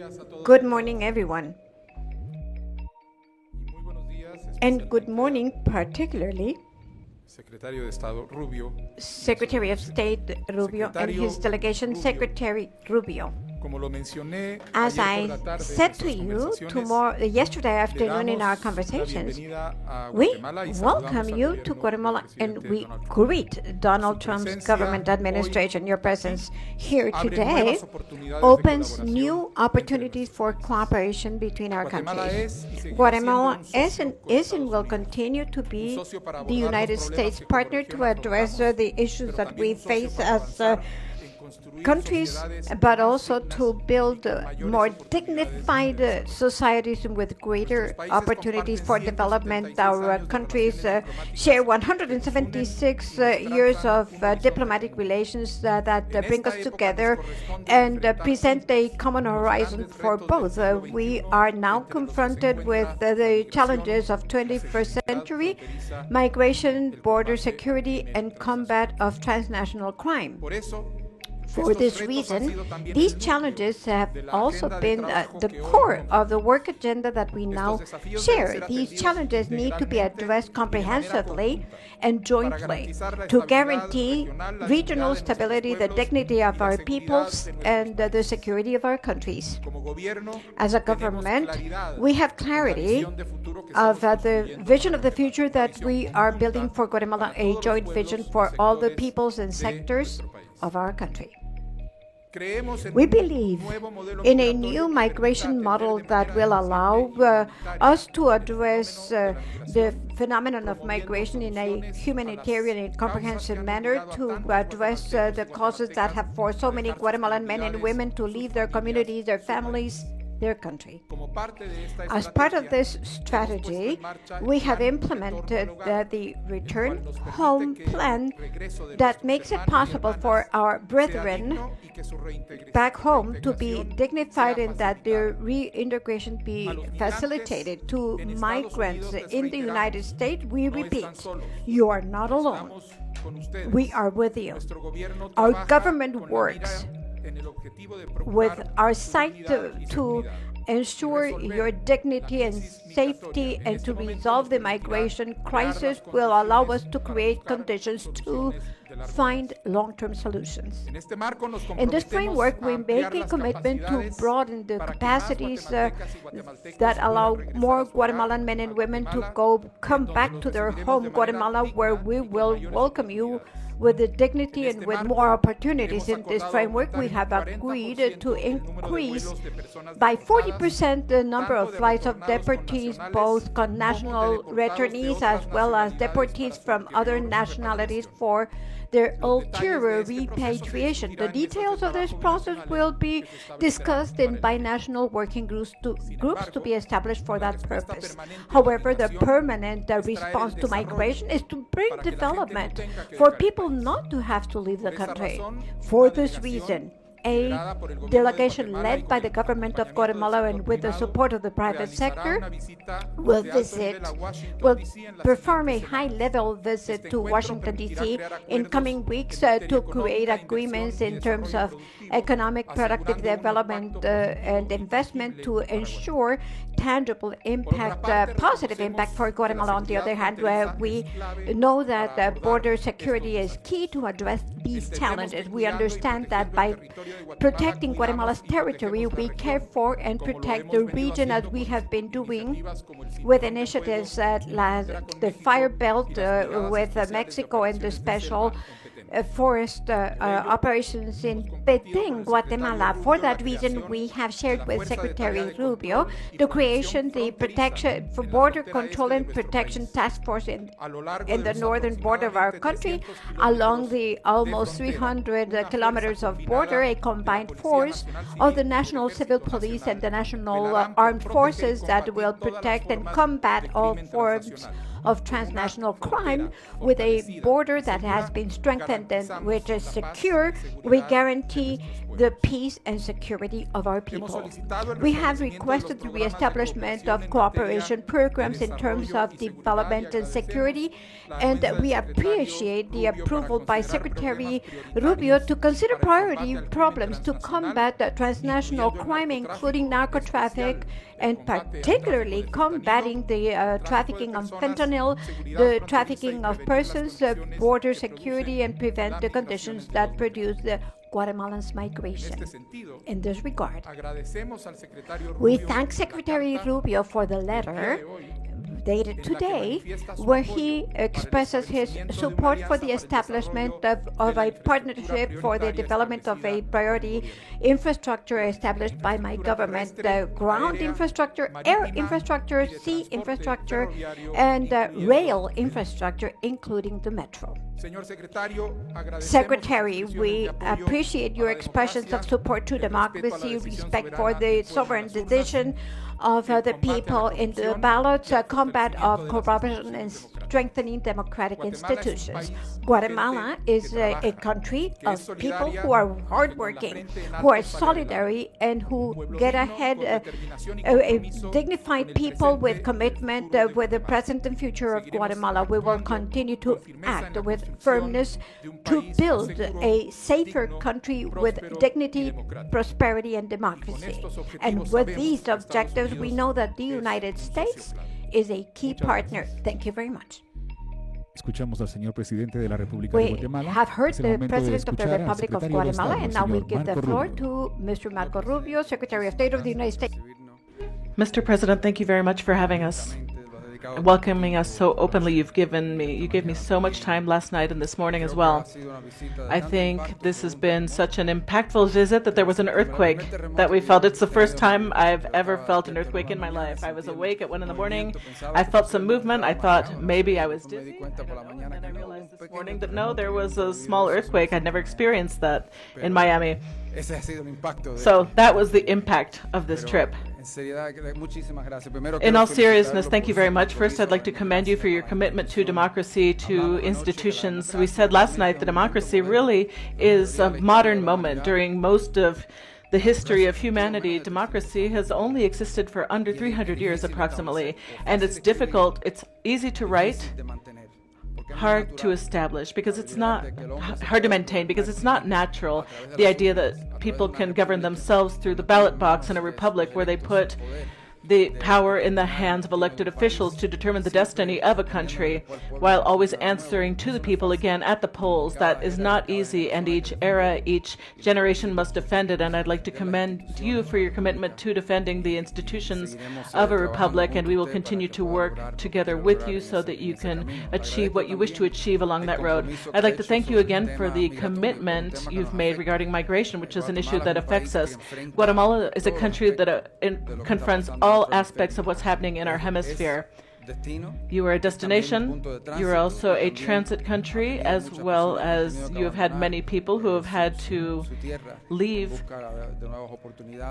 Good morning, everyone. And good morning, particularly Secretario de Estado Rubio. Secretary of State Rubio and his delegation Secretary Rubio. Como lo mencioné As ayer por I la tarde en said to nuestras you conversaciones, yesterday le afternoon in our damos la conversations, bienvenida a we Guatemala y welcome saludamos al you to gobierno del Guatemala and presidente we Donald Trump. greet Donald Su Trump's presencia government hoy administration. Your presence here abre today nuevas oportunidades de opens colaboración new entre opportunities nuestros for países. cooperation between our Guatemala countries. es y seguirá Guatemala siendo un is socio and con is and Estados will Unidos, continue to un be socio para the abordar los United problemas States que como partner región to address afrontamos, the issues pero that también we un socio face para as avanzar en construir countries, sociedades but más also dignas to y build con mayores more oportunidades dignified de desarrollo. societies with greater Nuestros países opportunities for comparten development. 176 Our años de countries relaciones diplomáticas share que nos unen 176 y nos years trazan of un horizonte diplomatic común. relations that En bring esta us época nos together corresponde and enfrentar present a juntos common los horizon grandes for retos del both. siglo We XXI, are now entre los que se confronted with encuentra la the migración, challenges of la 21st seguridad century, fronteriza, migration, el border combate al security, crimen and combat transnacional. of transnational crime. Por eso, For estos this retos han reason, sido también these el núcleo challenges have de la also agenda de been trabajo the que hoy core compartimos. of the work agenda that we now Estos desafíos deben share. ser These atendidos challenges need to be integralmente addressed y de manera comprehensively conjunta and para jointly garantizar la to estabilidad guarantee regional, la regional dignidad de nuestros stability, the pueblos dignity y of la our seguridad peoples, de nuestros and the países. security of our countries. Como gobierno, As a tenemos government, claridad we have en la clarity visión de futuro que of estamos the construyendo vision para of the Guatemala, future una that visión we are building conjunta for Guatemala, para a todos los joint pueblos vision y for all the sectores peoples and de sectors nuestro país. of our country. Creemos en We un believe nuevo modelo in a migratorio new que migration permita model atender de that manera will eficiente allow y humanitaria us to el address fenómeno de la the migración, phenomenon of promoviendo migration in a soluciones a las humanitarian and causas que comprehensive han manner obligado a to tantos address guatemaltecos the y causes that have forced so a many dejar sus Guatemalan men and comunidades, women to sus leave their familias, communities, their su families, país. their country. Como parte de esta As part of estrategia, this hemos puesto strategy, en marcha el we have plan Retorno al implemented Hogar, the el cual Return nos permite Home que el plan regreso de that nuestros makes it hermanos y possible for hermanas our sea brethren digno y que su back home to be reintegración dignified sea and that their facilitada. reintegration A be los migrantes facilitated. To en Estados migrants Unidos les in the United reiteramos, States, we no repeat, están solos. you are not alone. Estamos con ustedes. We are with you. Nuestro gobierno Our trabaja government con la works mira en el objetivo de with procurar our su sight dignidad y to seguridad. ensure resolver your dignity la and crisis safety migratoria. En and este to momento resolve nos the permitirá migration crear las crisis will allow us condiciones to para create buscar conditions to soluciones de largo find plazo. long-term solutions. En este marco nos In this comprometemos framework, a we ampliar make a las commitment to capacidades broaden the para que más capacities guatemaltecas y guatemaltecos that puedan allow regresar more a su hogar, Guatemalan men a and women to Guatemala, come en donde back los to their recibiremos home, de manera Guatemala, where digna we y con will mayores welcome you oportunidades. with the En dignity and este with marco, more opportunities. hemos In this acordado framework, aumentar we en have 40% agreed to el número de increase vuelos de personas by deportadas, 40% the number tanto of de flights of retornados deportees, connacionales both como de national deportados de returnees otras as well as nacionalidades deportees para su from other ulterior nationalities repatriación. for their Los detalles ulterior de este proceso se repatriation. The discutirán en mesas de details of this trabajo process binacionales will be que se establecerán discussed in para el efecto. binational working groups to embargo, be established for la that respuesta purpose. permanente a la However, the migración permanent es traer el response to desarrollo migration is to bring para que la gente no development tenga que for dejar el people país. not to have to leave the Por esa country. razón, For una this delegación reason, liderada a por el gobierno de delegation Guatemala y led con by the el government of acompañamiento del Guatemala sector and with the privado support of the private realizará sector una visita will de alto nivel a will Washington, D.C. en las perform a siguientes semanas. high-level visit Este to encuentro Washington, permitirá D.C. crear in acuerdos coming weeks en materia to create económica, agreements inversión y in terms desarrollo of productivo, economic productive asegurando un development impacto positivo and y investment tangible to para Guatemala. ensure tangible impact, parte, positive impact for reconocemos que la Guatemala. On the other seguridad hand, fronteriza we es clave know that para abordar border estos security is desafíos. key to address these Entendemos que challenges. We cuidando y understand that protegiendo by el territorio de Guatemala, protecting cuidamos Guatemala's y territory, protegemos la we care región, for and como lo protect hemos the venido region as haciendo we con have been doing iniciativas como el with Cinturón de initiatives Fuego like y la frontera con the México Fire y Belt las brigadas with especiales de Mexico and the operaciones de special selva en Petén. forest operations in Petén, Guatemala. For that reason, we have shared with Secretary Rubio the creation, the protection for border control and protection task force in the northern border of our country, along the almost 300 kilometers of border, a combined force of the National Civil Police and the National Armed Forces that will protect and combat all forms of transnational crime with a border that has been strengthened independent, which is secure, we guarantee the peace and security of our people. We have requested the reestablishment of cooperation programs in terms of development and security, and we appreciate the approval by Secretary Rubio to consider priority problems to combat the transnational crime, including narco-traffic, and particularly combating the trafficking of fentanyl, the trafficking of persons, border security, and prevent the conditions that produce the Guatemalans' migration. In this regard, we thank Secretary Rubio for the letter dated today, where he expresses his support for the establishment of a partnership for the development of a priority infrastructure established by my government, the ground infrastructure, air infrastructure, sea infrastructure, and rail infrastructure, including the metro. Secretary, we appreciate your expressions of support to democracy, respect for the sovereign decision of the people in the ballots, combat of corruption, and strengthening democratic institutions. Guatemala is a country of people who are hardworking, who are solidary, and who get ahead, a dignified people with commitment with the present and future of Guatemala. We will continue to act with firmness to build a safer country with dignity, prosperity, and democracy. And with these objectives, we know that the United States is a key partner. Thank you very much. Escuchamos al señor presidente de la República de We Guatemala. have heard Es el the momento de President of the escuchar al Republic of secretario de Guatemala, Estado, and now we señor give the Marco floor Rubio. to Mr. Marco Rubio, Secretary of State of the United States. Mr. President, thank you very much for having us, welcoming us so openly. You gave me so much time last night and this morning as well. I think this has been such an impactful visit that there was an earthquake that we felt. It's the first time I've ever felt an earthquake in my life. I was awake at 1 a.m. I felt some movement. I thought maybe I was dizzy. And then I realized this morning that no, there was a small earthquake. I'd never experienced that in Miami. So that was the impact of this trip. In all seriousness, thank you very much. First, I'd like to commend you for your commitment to democracy, to institutions. We said last night that democracy really is a modern moment. During most of the history of humanity, democracy has only existed for under 300 years approximately, and it's difficult, it's easy to write, hard to establish, because it's not hard to maintain, because it's not natural, the idea that people can govern themselves through the ballot box in a republic where they put the power in the hands of elected officials to determine the destiny of a country, while always answering to the people again at the polls. That is not easy, and each era, each generation must defend it, and I'd like to commend you for your commitment to defending the institutions of a republic, and we will continue to work together with you so that you can achieve what you wish to achieve along that road. I'd like to thank you again for the commitment you've made regarding migration, which is an issue that affects us. Guatemala is a country that confronts all aspects of what's happening in our hemisphere. You are a destination, you are also a transit country, as well as you have had many people who have had to leave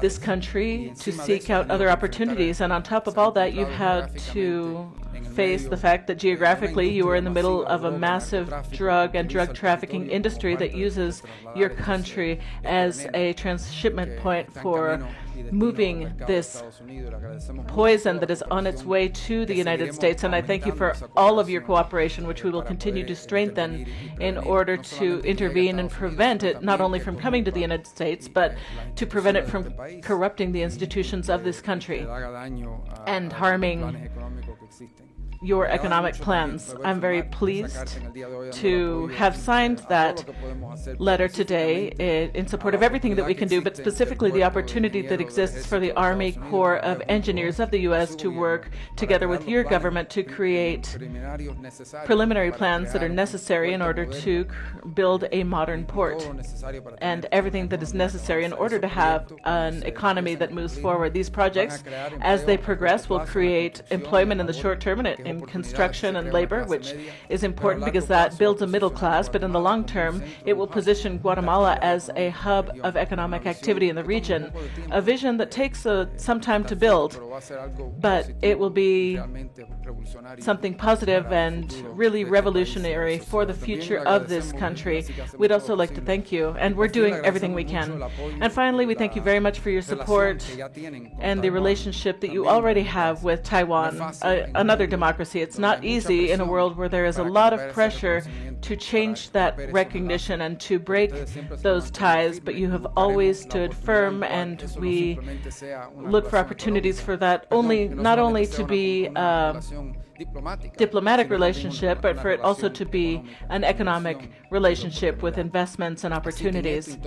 this country to seek out other opportunities. And on top of all that, you've had to face the fact that geographically you are in the middle of a massive drug and drug trafficking industry that uses your country as a transshipment point for moving this poison that is on its way to the United States. And I thank you for all of your cooperation, which we will continue to strengthen in order to intervene and prevent it not only from coming to the United States, but to prevent it from corrupting the institutions of this country and harming your economic plans. I'm very pleased to have signed that letter today in support of everything that we can do, but specifically the opportunity that exists for the Army Corps of Engineers of the U.S. to work together with your government to create preliminary plans that are necessary in order to build a modern port and everything that is necessary in order to have an economy that moves forward. These projects, as they progress, will create employment in the short term, and in construction and labor, which is important because that builds a middle class, but in the long term, it will position Guatemala as a hub of economic activity in the region, a vision that takes some time to build, but it will be something positive and really revolutionary for the future of this country. We'd also like to thank you, and we're doing everything we can. And finally, we thank you very much for your support and the relationship that you already have with Taiwan, another democracy. It's not easy in a world where there is a lot of pressure to change that recognition and to break those ties, but you have always stood firm, and we look for opportunities for that not only to be diplomatic relationship, but for it also to be an economic relationship with investments and opportunities.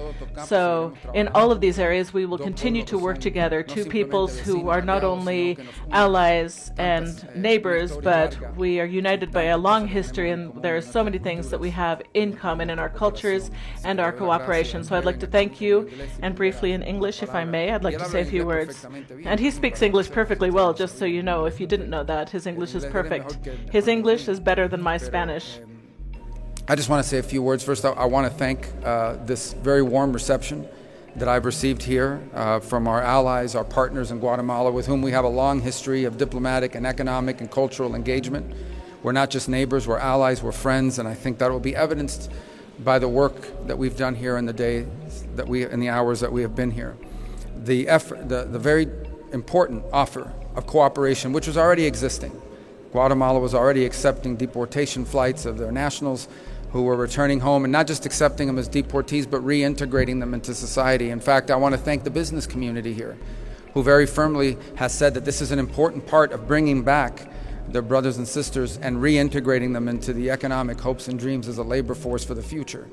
So in all of these areas, we will continue to work together, two peoples who are not only allies and neighbors, but we are united by a long history, and there are so many things that we have in common in our cultures and our cooperation. So I'd like to thank you, and briefly in English, if I may, I'd like to say a few words. And he speaks English perfectly well, just so you know, if you didn't know that. His English is perfect. His English is better than my Spanish. I just want to say a few words. First, I want to thank this very warm reception that I've received here from our allies, our partners in Guatemala, with whom we have a long history of diplomatic and economic and cultural engagement. We're not just neighbors, we're allies, we're friends, and I think that will be evidenced by the work that we've done here in the hours that we have been here. The very important offer of cooperation, which was already existing. Guatemala was already accepting deportation flights of their nationals who were returning home, and not just accepting them as deportees, but reintegrating them into society. In fact, I want to thank the business community here, who very firmly has said that this is an important part of bringing back their brothers and sisters and reintegrating them into the economic hopes and dreams as a labor force for the future.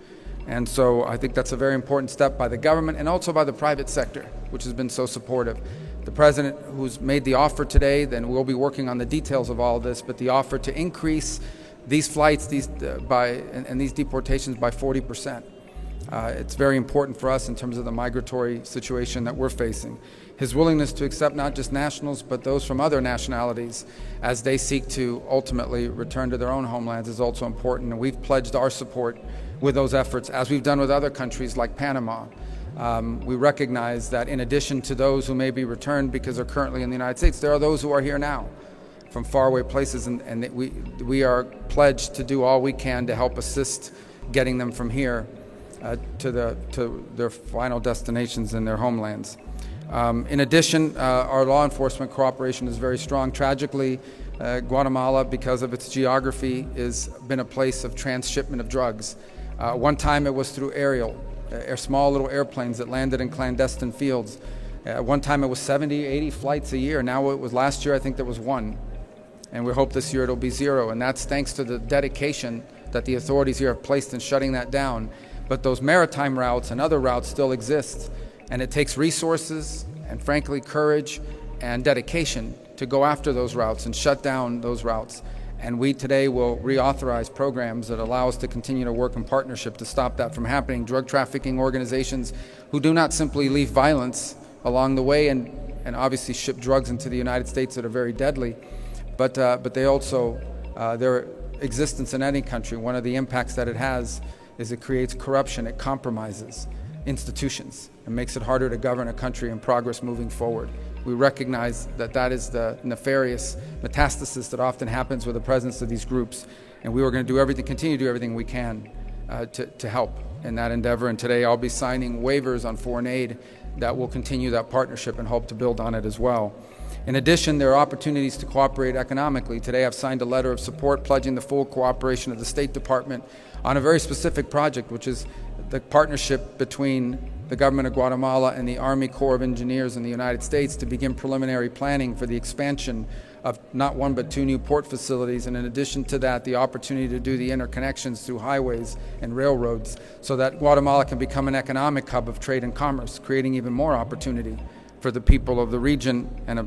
And so I think that's a very important step by the government and also by the private sector, which has been so supportive. The president, who's made the offer today, then we'll be working on the details of all of this, but the offer to increase these flights and these deportations by 40%. It's very important for us in terms of the migratory situation that we're facing. His willingness to accept not just nationals, but those from other nationalities as they seek to ultimately return to their own homelands is also important, and we've pledged our support with those efforts, as we've done with other countries like Panama. We recognize that in addition to those who may be returned because they're currently in the United States, there are those who are here now from faraway places, and we are pledged to do all we can to help assist getting them from here to their final destinations in their homelands. In addition, our law enforcement cooperation is very strong. Tragically, Guatemala, because of its geography, has been a place of transshipment of drugs. One time it was through small little airplanes that landed in clandestine fields. One time it was 70, 80 flights a year. Now last year I think there was one. And we hope this year it'll be zero. And that's thanks to the dedication that the authorities here have placed in shutting that down. But those maritime routes and other routes still exist. And it takes resources and, frankly, courage and dedication to go after those routes and shut down those routes. And we today will reauthorize programs that allow us to continue to work in partnership to stop that from happening. Drug trafficking organizations who do not simply leave violence along the way and obviously ship drugs into the United States that are very deadly, but they also, their existence in any country, one of the impacts that it has is it creates corruption, it compromises institutions, and makes it harder to govern a country and progress moving forward. We recognize that is the nefarious metastasis that often happens with the presence of these groups, and we are going to continue to do everything we can to help in that endeavor. And today I'll be signing waivers on foreign aid that will continue that partnership and hope to build on it as well. In addition, there are opportunities to cooperate economically. Today I've signed a letter of support pledging the full cooperation of the State Department on a very specific project, which is the partnership between the government of Guatemala and the Army Corps of Engineers in the United States to begin preliminary planning for the expansion of not one but two new port facilities, and in addition to that, the opportunity to do the interconnections through highways and railroads so that Guatemala can become an economic hub of trade and commerce, creating even more opportunity for the people of the region and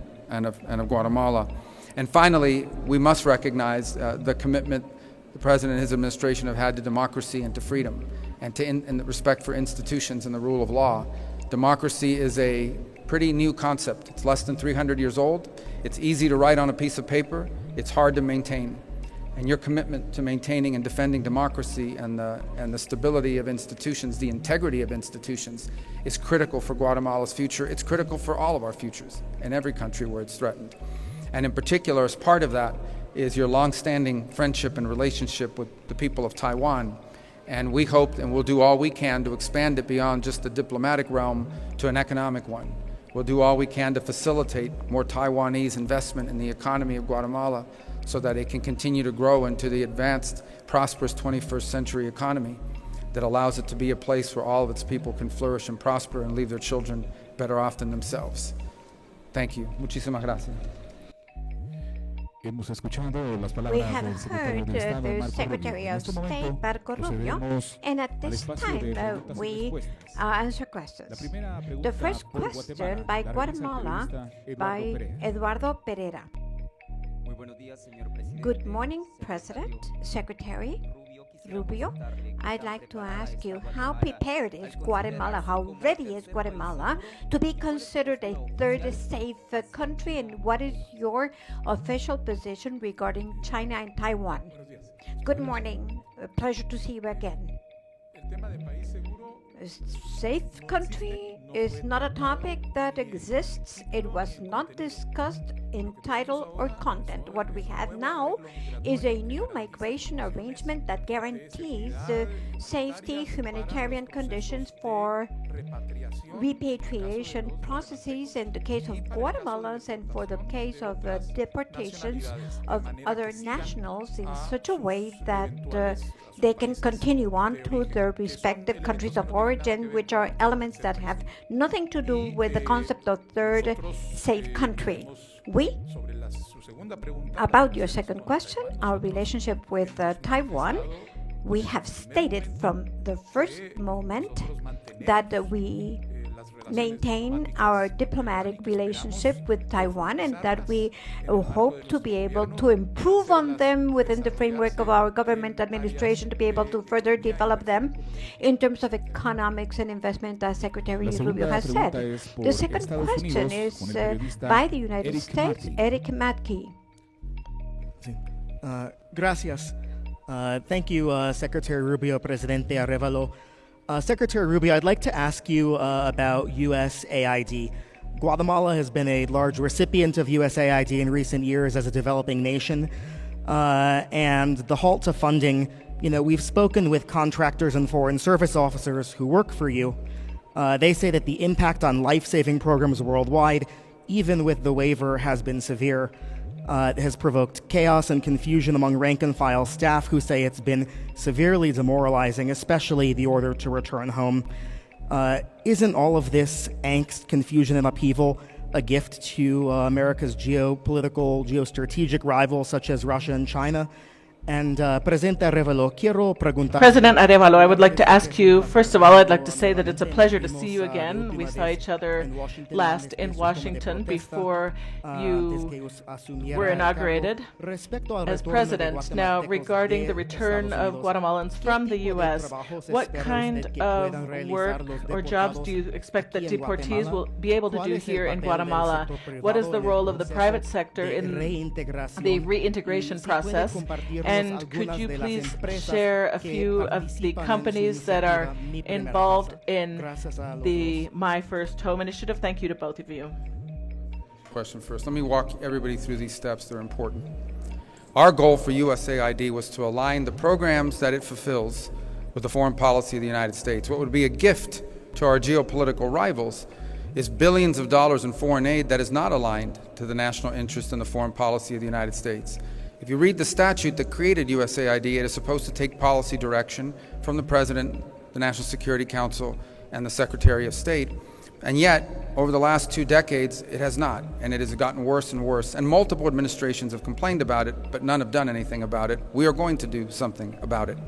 of Guatemala. And finally, we must recognize the commitment the President and his administration have had to democracy and to freedom, and to respect for institutions and the rule of law. Democracy is a pretty new concept. It's less than 300 years old. It's easy to write on a piece of paper. It's hard to maintain. And your commitment to maintaining and defending democracy and the stability of institutions, the integrity of institutions, is critical for Guatemala's future. It's critical for all of our futures in every country where it's threatened. And in particular, as part of that, is your long-standing friendship and relationship with the people of Taiwan. And we hope and we'll do all we can to expand it beyond just the diplomatic realm to an economic one. We'll do all we can to facilitate more Taiwanese investment in the economy of Guatemala so that it can continue to grow into the advanced, prosperous 21st century economy that allows it to be a place where all of its people can flourish and prosper and leave their children better off than themselves. Thank you. Muchísimas gracias. Hemos escuchado las palabras We have del secretario heard de Estado, the Marco Secretary Rubio. En of este State, momento, Marco Rubio, procederemos and at al this espacio time de preguntas y we respuestas. answer La questions. primera pregunta The first por question by la realiza el Guatemala periodista by Eduardo Pereira. Eduardo Pereira. Good morning, President, Secretary Rubio. I'd like to ask you, how prepared is Guatemala, how ready is Guatemala to be considered a third safe country, and what is your official position regarding China and Taiwan? Good morning. A pleasure to see you again. A safe country is not a topic that exists. It was not discussed in title or content. What we have now is a new migration arrangement that guarantees safety, humanitarian conditions for repatriation processes in the case of Guatemalans and for the case of deportations of other nationals in such a way that they can continue on to their respective countries of origin, which are elements that have nothing to do with the concept of third safe country. About your second question, our relationship with Taiwan, we have stated from the first moment that we maintain our diplomatic relationship with Taiwan and that we hope to be able to improve on them within the framework of our government administration, to be able to further develop them in terms of economics and investment, as Secretary Rubio has said. The second question is by the United States, Eric Matke. Gracias. Thank you, Secretary Rubio, Presidente Arevalo. Secretary Rubio, I'd like to ask you about USAID. Guatemala has been a large recipient of USAID in recent years as a developing nation, and the halt to funding, we've spoken with contractors and foreign service officers who work for you. They say that the impact on life-saving programs worldwide, even with the waiver, has been severe. It has provoked chaos and confusion among rank-and-file staff who say it's been severely demoralizing, especially the order to return home. Isn't all of this angst, confusion, and upheaval a gift to America's geostrategic rivals such as Russia and China? And Presidente Arevalo, quiero preguntar... President Arevalo, I would like to ask you, first of all, I'd like to say that it's a pleasure to see you again. We saw each other last in Washington before you were inaugurated as president. Now, regarding the return of Guatemalans from the U.S., what kind of work or jobs do you expect that deportees will be able to do here in Guatemala? What is the role of the private sector in the reintegration process? And could you please share a few of the companies that are involved in the My First Home initiative? Thank you to both of you. Question first. Let me walk everybody through these steps. They're important. Our goal for USAID was to align the programs that it fulfills with the foreign policy of the United States. What would be a gift to our geopolitical rivals is billions of dollars in foreign aid that is not aligned to the national interest and the foreign policy of the United States. If you read the statute that created USAID, it is supposed to take policy direction from the President, the National Security Council, and the Secretary of State. And yet, over the last 2 decades, it has not, and it has gotten worse and worse. And multiple administrations have complained about it, but none have done anything about it. We are going to do something about it.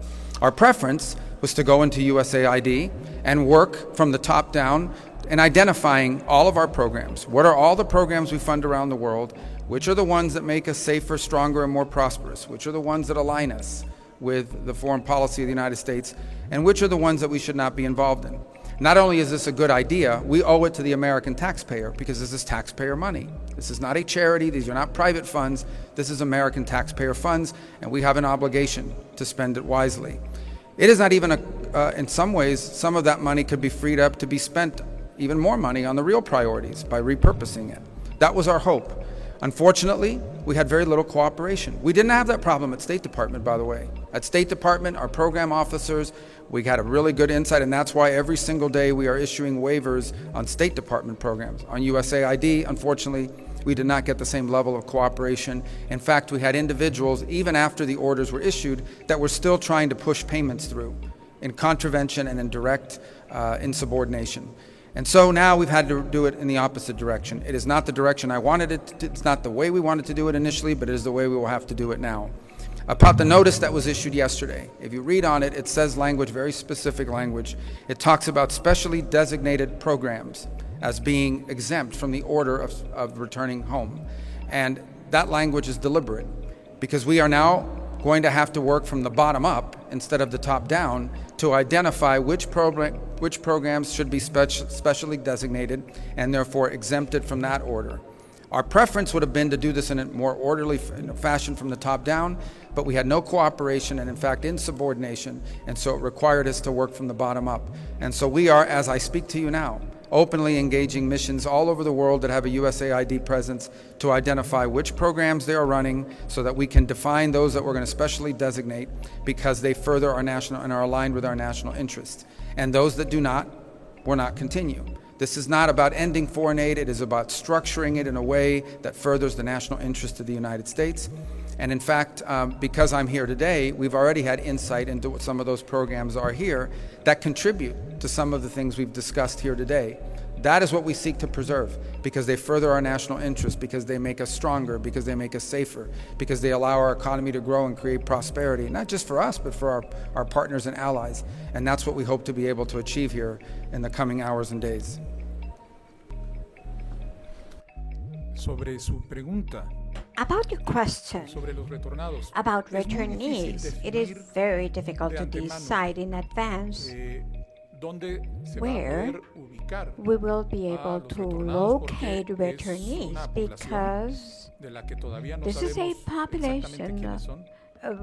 Our preference was to go into USAID and work from the top down in identifying all of our programs. What are all the programs we fund around the world? Which are the ones that make us safer, stronger, and more prosperous? Which are the ones that align us with the foreign policy of the United States? And which are the ones that we should not be involved in? Not only is this a good idea, we owe it to the American taxpayer because this is taxpayer money. This is not a charity. These are not private funds. This is American taxpayer funds, and we have an obligation to spend it wisely. It is not even in some ways, some of that money could be freed up to be spent, even more money, on the real priorities by repurposing it. That was our hope. Unfortunately, we had very little cooperation. We didn't have that problem at State Department, by the way. At State Department, our program officers, we had a really good insight, and that's why every single day we are issuing waivers on State Department programs. On USAID, unfortunately, we did not get the same level of cooperation. In fact, we had individuals, even after the orders were issued, that were still trying to push payments through in contravention and in direct insubordination. And so now we've had to do it in the opposite direction. It is not the direction I wanted it to, it's not the way we wanted to do it initially, but it is the way we will have to do it now. About the notice that was issued yesterday, if you read on it, it says language, very specific language. It talks about specially designated programs as being exempt from the order of returning home. And that language is deliberate because we are now going to have to work from the bottom up instead of the top down to identify which programs should be specially designated and therefore exempted from that order. Our preference would have been to do this in a more orderly fashion from the top down, but we had no cooperation and in fact insubordination, and so it required us to work from the bottom up. And so we are, as I speak to you now, openly engaging missions all over the world that have a USAID presence to identify which programs they are running so that we can define those that we're going to specially designate because they further our national and are aligned with our national interests. And those that do not, will not continue. This is not about ending foreign aid, it is about structuring it in a way that furthers the national interest of the United States. And in fact, because I'm here today, we've already had insight into what some of those programs are here that contribute to some of the things we've discussed here today. That is what we seek to preserve because they further our national interest, because they make us stronger, because they make us safer, because they allow our economy to grow and create prosperity, not just for us, but for our partners and allies. And that's what we hope to be able to achieve here in the coming hours and days. Sobre su pregunta About your question sobre los retornados, about es muy returnees, difícil it is definir very difficult de to antemano, decide in advance dónde se where va a poder ubicar we will be a able los to retornados, porque locate es returnees una población because de la que todavía no this is a sabemos exactamente population quiénes son,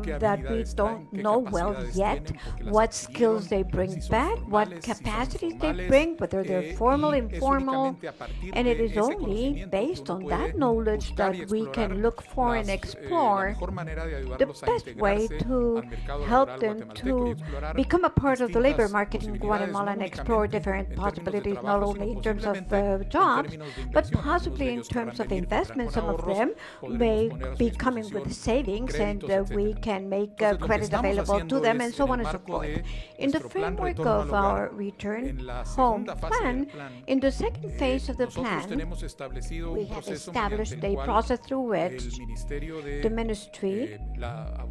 qué that we habilidades don't traen, qué know well capacidades yet tienen, porque las what adquirieron, skills they bring si son back, what formales, si son capacities they informales, bring, whether they're formal, y es informal, únicamente a partir and it de is ese only conocimiento based que on uno that puede knowledge buscar y that we can explorar look for and la explore mejor manera de the ayudarlos a best way integrarse to al mercado help laboral them guatemalteco y to explorar become a part of the labor distintas market in posibilidades, Guatemala and no explore únicamente different en términos de possibilities, not trabajo, only sino in terms of posiblemente en jobs, términos de but inversión. Algunos possibly de in ellos terms querrán of venir investment. con Some of ahorros, them may podremos poner a su be coming with disposición savings and créditos, we etcétera. can make Entonces, lo que credit estamos available to haciendo them es, and so en on el and so marco forth. de In the nuestro plan framework Retorno al of Hogar, our return en la home segunda fase plan, del plan, in the second phase of the nosotros plan, tenemos establecido we un have proceso established mediante el a cual process through which el Ministerio de the ministry, la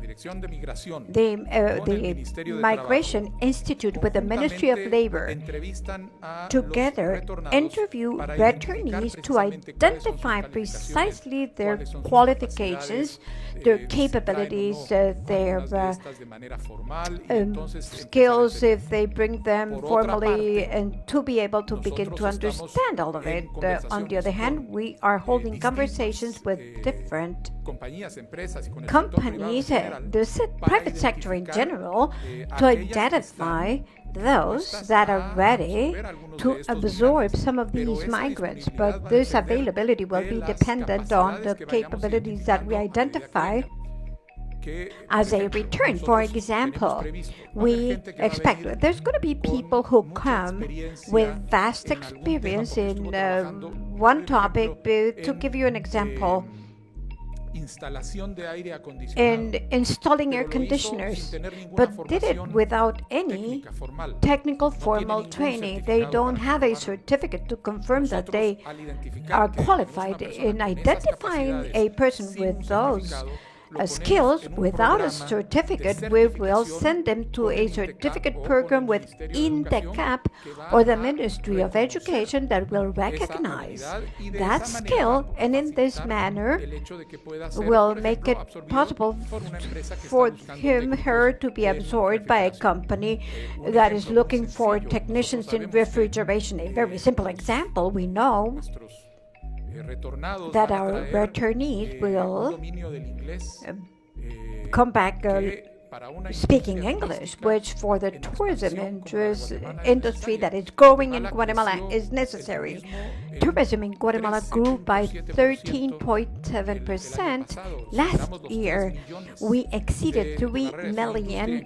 Dirección de Migración the con el Ministerio de Migration Trabajo Institute with the Ministry of conjuntamente Labor entrevistan a los together retornados interview para identificar returnees to precisamente cuáles son sus identify calificaciones, precisely their cuáles son sus qualifications, capacidades, their si traen capabilities, o no their algunas de estas de manera formal, y entonces skills empezar a if they bring them Por otra formally parte, and to be able to begin to nosotros estamos understand all of en it. On the other conversaciones hand, con, we are holding distintas, conversations with different compañías, empresas y con el sector privado en companies, general, the para private sector in identificar, general, to aquellas que identify están those that are ready absorber algunos to de estos absorb migrantes. some of Pero these esa migrants. disponibilidad va But a this depender availability will de be las dependent on the capacidades que vayamos capabilities that we identificando a medida identify que, as por a ejemplo, return. For nosotros example, tenemos previsto, va a haber we gente que va a expect venir there's going to be con people who mucha come experiencia with vast en algún tema, experience porque in estuvo trabajando, one por topic. ejemplo, To give you an example, instalación de aire acondicionado, in installing air pero lo hizo conditioners, sin tener ninguna but did it formación without any técnica formal. technical No tiene formal ningún training. They certificado don't para have a comprobarlo. certificate to confirm that Nosotros, they al identificar are que tenemos una qualified persona in con esas identifying capacidades a person sin with un those certificado, skills without a certificate, we will send them to a certificate program within the CAP or the Ministry of Education that will recognize that skill, and in this manner will make it possible for him, her to be absorbed by a company that is looking for technicians in refrigeration. A very simple example, we know that our returnees will come back speaking English, which for the tourism industry that is growing in Guatemala is necessary. Tourism in Guatemala grew by 13.7% last year. We exceeded 3 million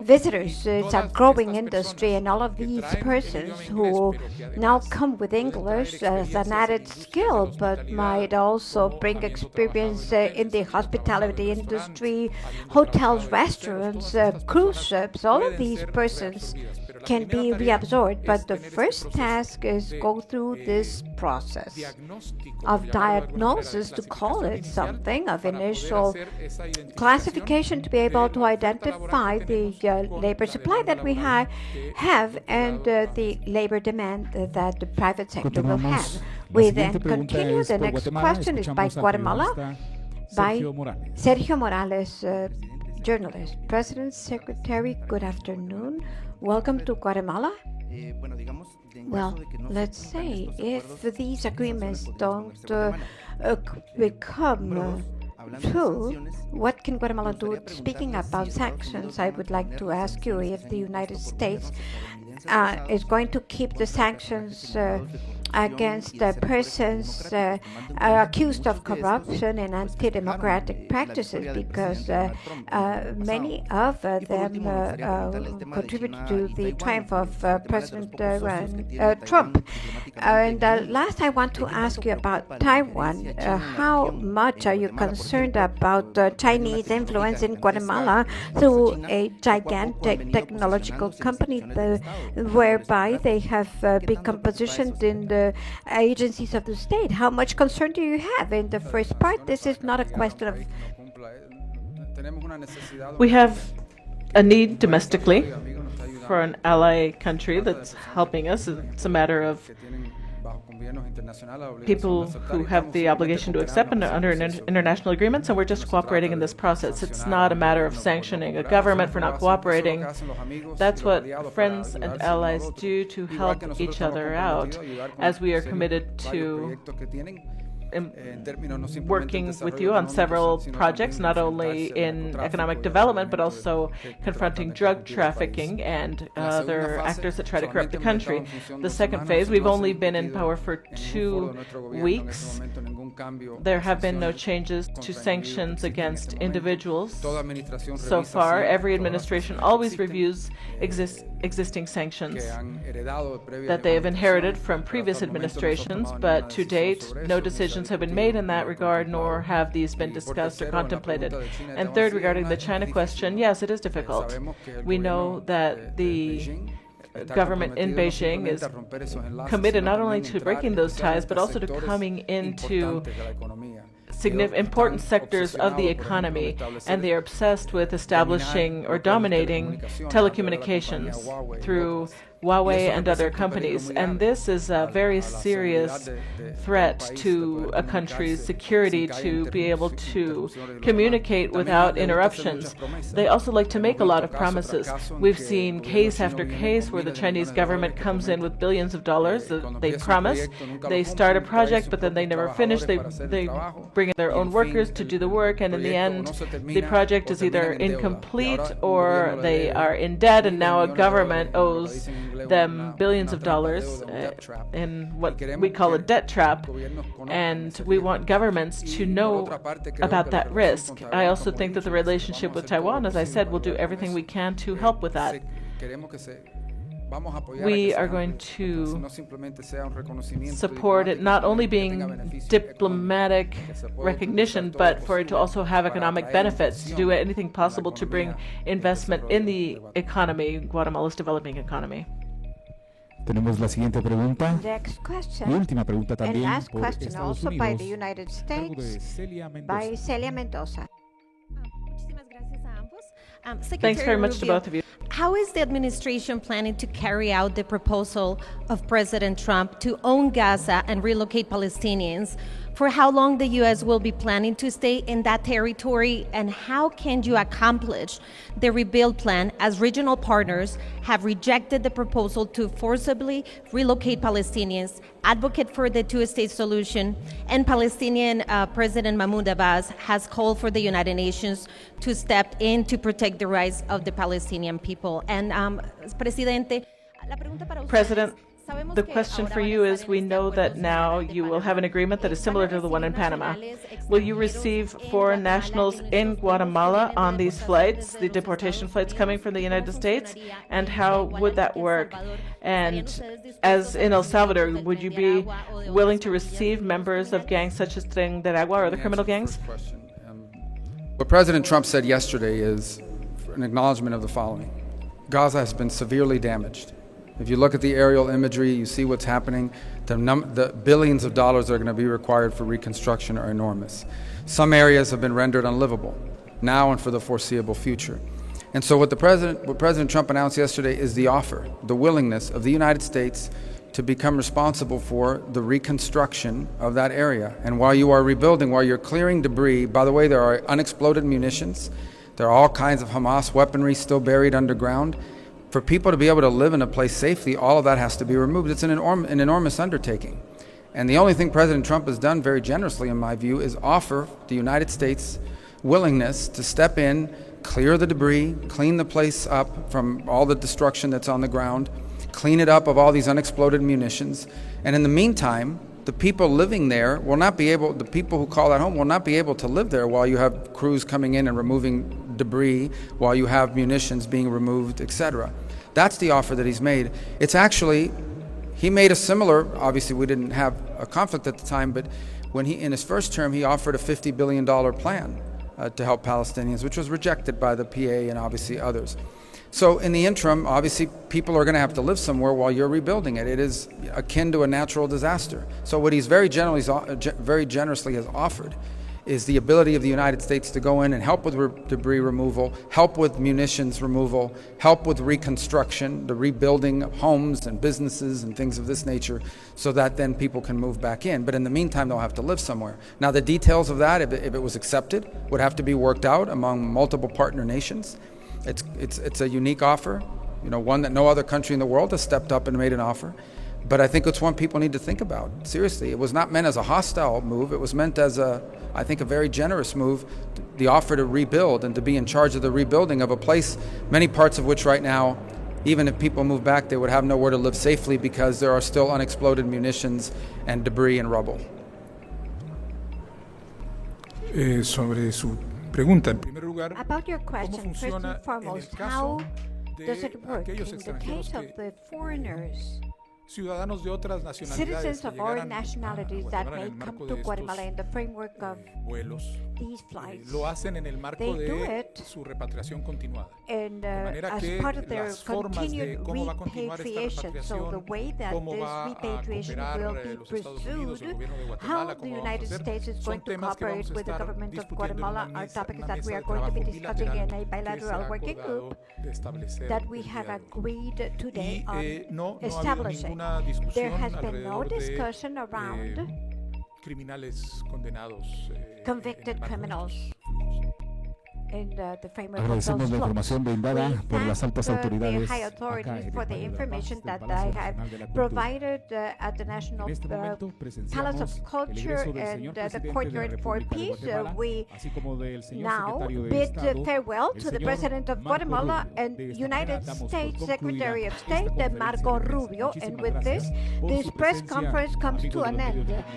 visitors. It's a growing industry, and all of these persons who now come with English as an added skill, but might also bring experience in the hospitality industry, hotels, restaurants, cruise ships. All of these persons can be reabsorbed, but the first task is go through this process of diagnosis, to call it something, of initial classification, to be able to identify the labor supply that we have and the labor demand that the private sector will have. We then continue. The next question is by Guatemala, by Sergio Morales, journalist. President, Secretary, good afternoon. Welcome to Guatemala. Well, let's say if these agreements don't become true, what can Guatemala do? Speaking about sanctions, I would like to ask you if the United States is going to keep the sanctions against persons accused of corruption and anti-democratic practices, because many of them contributed to the triumph of President Trump. And last, I want to ask you about Taiwan. How much are you concerned about Chinese influence in Guatemala through a gigantic technological company whereby they have become positioned in the agencies of the state? How much concern do you have? In the first part, this is not a question of... We have a need domestically for an ally country that's helping us. It's a matter of people who have the obligation to accept under international agreements, and we're just cooperating in this process. It's not a matter of sanctioning a government for not cooperating. That's what friends and allies do to help each other out, as we are committed to working with you on several projects, not only in economic development, but also confronting drug trafficking and other actors that try to corrupt the country. The second phase, we've only been in power for 2 weeks. There have been no changes to sanctions against individuals so far. Every administration always reviews existing sanctions that they have inherited from previous administrations, but to date, no decisions have been made in that regard, nor have these been discussed or contemplated. And third, regarding the China question, yes, it is difficult. We know that the government in Beijing is committed not only to breaking those ties, but also to coming into important sectors of the economy, and they are obsessed with establishing or dominating telecommunications through Huawei and other companies. And this is a very serious threat to a country's security, to be able to communicate without interruptions. They also like to make a lot of promises. We've seen case after case where the Chinese government comes in with billions of dollars that they promise. They start a project, but then they never finish. They bring in their own workers to do the work, and in the end, the project is either incomplete or they are in debt, and now a government owes them billions of dollars in what we call a debt trap, and we want governments to know about that risk. I also think that the relationship with Taiwan, as I said, will do everything we can to help with that. We are going to support it not only being diplomatic recognition, but for it to also have economic benefits, to do anything possible to bring investment in the economy, Guatemala's developing economy. Tenemos la siguiente pregunta. Next question, Y última pregunta and también last por question Estados also by the Unidos, United a cargo de States, Celia Mendoza. by Celia Mendoza. Thanks very much to both of you. How is the administration planning to carry out the proposal of President Trump to own Gaza and relocate Palestinians? For how long the U.S. will be planning to stay in that territory, and how can you accomplish the rebuild plan as regional partners have rejected the proposal to forcibly relocate Palestinians, advocate for the two-state solution, and Palestinian President Mahmoud Abbas has called for the United Nations to step in to protect the rights of the Palestinian people? And Presidente, la pregunta para ustedes. President, the question for you is, we know that now you will have an agreement that is similar to the one in Panama. Will you receive foreign nationals in Guatemala on these flights, the deportation flights coming from the United States? And how would that work? And as in El Salvador, would you be willing to receive members of gangs such as Tren de Agua or the criminal gangs? What President Trump said yesterday is an acknowledgement of the following. Gaza has been severely damaged. If you look at the aerial imagery, you see what's happening. The billions of dollars that are going to be required for reconstruction are enormous. Some areas have been rendered unlivable now and for the foreseeable future. And so what President Trump announced yesterday is the offer, the willingness of the United States to become responsible for the reconstruction of that area. And while you are rebuilding, while you're clearing debris, by the way, there are unexploded munitions, there are all kinds of Hamas weaponry still buried underground. For people to be able to live in a place safely, all of that has to be removed. It's an enormous undertaking. And the only thing President Trump has done very generously, in my view, is offer the United States willingness to step in, clear the debris, clean the place up from all the destruction that's on the ground, clean it up of all these unexploded munitions. And in the meantime, the people living there will not be able, the people who call that home will not be able to live there while you have crews coming in and removing debris, while you have munitions being removed, etc. That's the offer that he's made. It's actually, he made a similar, obviously we didn't have a conflict at the time, but when in his first term, he offered a $50 billion plan to help Palestinians, which was rejected by the PA and obviously others. So in the interim, obviously, people are going to have to live somewhere while you're rebuilding it. It is akin to a natural disaster. So what he's very generously has offered is the ability of the United States to go in and help with debris removal, help with munitions removal, help with reconstruction, the rebuilding of homes and businesses and things of this nature, so that then people can move back in. But in the meantime, they'll have to live somewhere. Now, the details of that, if it was accepted, would have to be worked out among multiple partner nations. It's a unique offer, one that no other country in the world has stepped up and made an offer. But I think it's one people need to think about. Seriously, it was not meant as a hostile move. It was meant as I think, a very generous move, the offer to rebuild and to be in charge of the rebuilding of a place, many parts of which right now, even if people move back, they would have nowhere to live safely because there are still unexploded munitions and debris and rubble. Sobre su pregunta, en primer lugar, About your ¿cómo question, first funciona and foremost, en el caso how does it work in aquellos the extranjeros case of que the foreigners, ciudadanos de otras nacionalidades citizens que of foreign llegaran nationalities a that Guatemala may en el come marco to de Guatemala in the framework of vuelos, these flights? lo hacen en el marco They do de it su repatriación continuada. And De manera as que part of their las formas de continued cómo va a continuar esta repatriation, so the repatriación, way that cómo this va a repatriation cooperar will be los Estados Unidos, el pursued, gobierno de how Guatemala, the cómo vamos a United hacer, States is going son to temas que cooperate vamos a with the estar government of discutiendo en Guatemala una are mesa, topics una that mesa we de are going to trabajo be discussing bilateral in a que bilateral será working acordado group de establecer that we el have día de hoy. agreed today on No ha habido establishing. ninguna discusión There has been no alrededor de discussion around criminales condenados convicted criminals in the framework of Agradecemos those la flows. información brindada We por las thank altas the autoridades high acá authorities en for el the Patio de information Armas that del they Palacio have Nacional de la Cultura. provided at the National En este momento Palace presenciamos of el Culture egreso del and señor the presidente de la Courtyard for República de Peace. Guatemala, We así como del señor now secretario de bid Estado, farewell el to the señor President of Marco Guatemala Rubio. and De esta United manera damos por States concluida Secretary of esta State, conferencia Marco de prensa. Rubio. And Muchísimas with this, gracias por this su press presencia, conference comes amigos to de an los medios de end. comunicación.